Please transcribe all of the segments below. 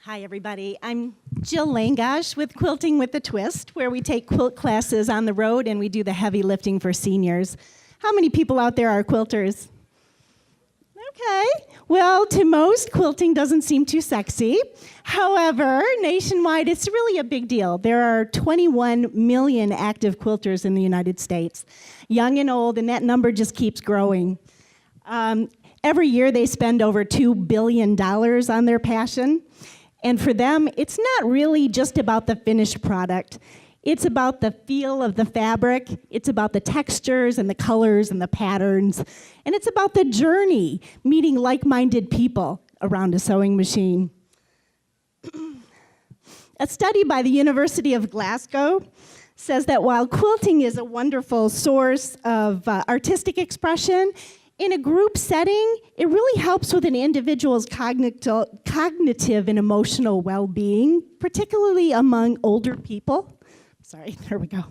Hi, everybody. I'm Jill Langosh with Quilting with a Twist, where we take quilt classes on the road and we do the heavy lifting for seniors. How many people out there are quilters? Okay. Well, to most, quilting doesn't seem too sexy. However, nationwide, it's really a big deal. There are 21 million active quilters in the United States, young and old, and that number just keeps growing. Every year, they spend over $2 billion on their passion. And for them, it's not really just about the finished product. It's about the feel of the fabric. It's about the textures and the colors and the patterns. And it's about the journey, meeting like-minded people around a sewing machine. A study by the University of Glasgow says that while quilting is a wonderful source of artistic expression, in a group setting, it really helps with an individual's cognitive and emotional well-being, particularly among older people. Sorry, there we go.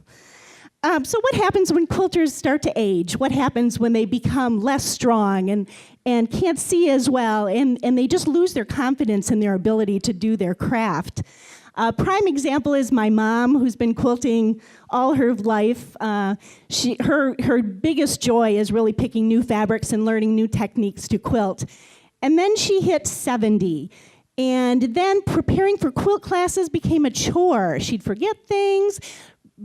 So what happens when quilters start to age? What happens when they become less strong and can't see as well, and they just lose their confidence in their ability to do their craft? A prime example is my mom, who's been quilting all her life. Her biggest joy is really picking new fabrics and learning new techniques to quilt. And then she hit 70. And then preparing for quilt classes became a chore. She'd forget things.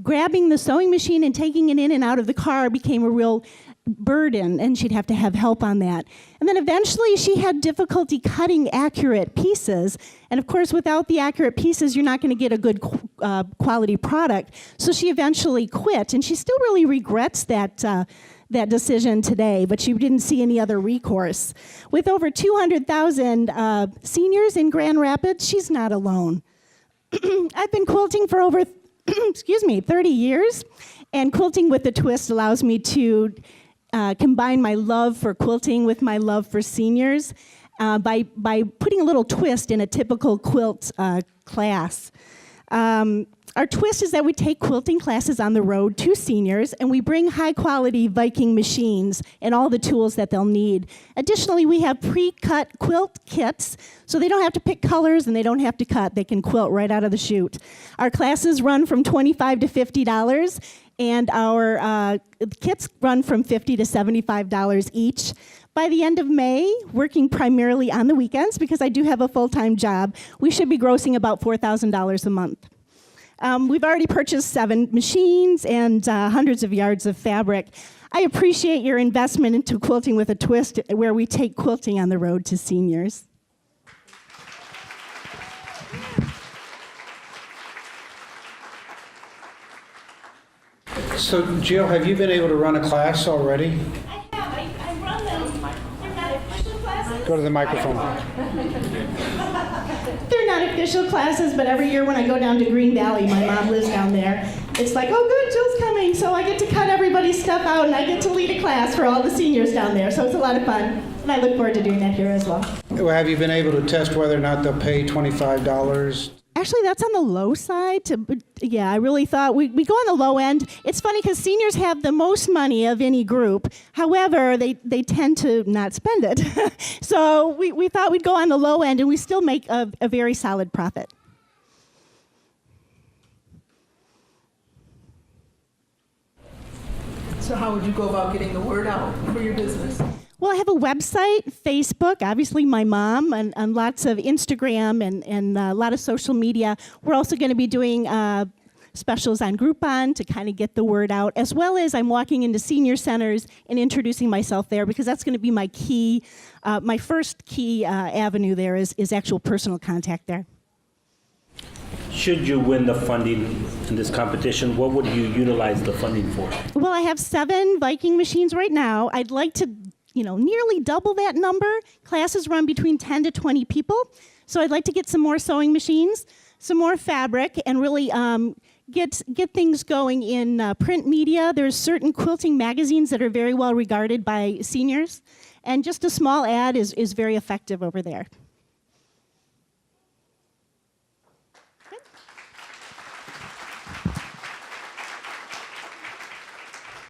Grabbing the sewing machine and taking it in and out of the car became a real burden, and she'd have to have help on that. And then eventually she had difficulty cutting accurate pieces. And of course, without the accurate pieces, you're not going to get a good quality product. So she eventually quit, and she still really regrets that decision today, but she didn't see any other recourse. With over 200,000 seniors in Grand Rapids, she's not alone. I've been quilting for over 30 years, and Quilting with a Twist allows me to combine my love for quilting with my love for seniors by putting a little twist in a typical quilt class. Our twist is that we take quilting classes on the road to seniors, and we bring high-quality Viking machines and all the tools that they'll need. Additionally, we have pre-cut quilt kits, so they don't have to pick colors and they don't have to cut. They can quilt right out of the chute. Our classes run from $25 to $50, and our kits run from $50 to $75 each. By the end of May, working primarily on the weekends, because I do have a full-time job, we should be grossing about $4,000 a month. We've already purchased 7 machines and hundreds of yards of fabric. I appreciate your investment into Quilting with a Twist, where we take quilting on the road to seniors. So, Jill, have you been able to run a class already? I have. I run them. They're not official classes. Go to the microphone. They're not official classes, but every year when I go down to Green Valley, my mom lives down there, it's like, oh good, Jill's coming, so I get to cut everybody's stuff out and I get to lead a class for all the seniors down there, so it's a lot of fun, and I look forward to doing that here as well. Well, have you been able to test whether or not they'll pay $25? Actually, that's on the low side. Yeah, I really thought we go on the low end. It's funny because seniors have the most money of any group. However, they tend to not spend it. So we thought we'd go on the low end, and we still make a very solid profit. So how would you go about getting the word out for your business? Well, I have a website, Facebook, obviously my mom, and lots of Instagram and a lot of social media. We're also going to be doing specials on Groupon to kind of get the word out, as well as I'm walking into senior centers and introducing myself there, because that's going to be my key, my first key avenue there is actual personal contact there. Should you win the funding in this competition, what would you utilize the funding for? Well, I have 7 Viking machines right now. I'd like to nearly double that number. Classes run between 10 to 20 people. So I'd like to get some more sewing machines, some more fabric, and really get things going in print media. There's certain quilting magazines that are very well regarded by seniors. And just a small ad is very effective over there.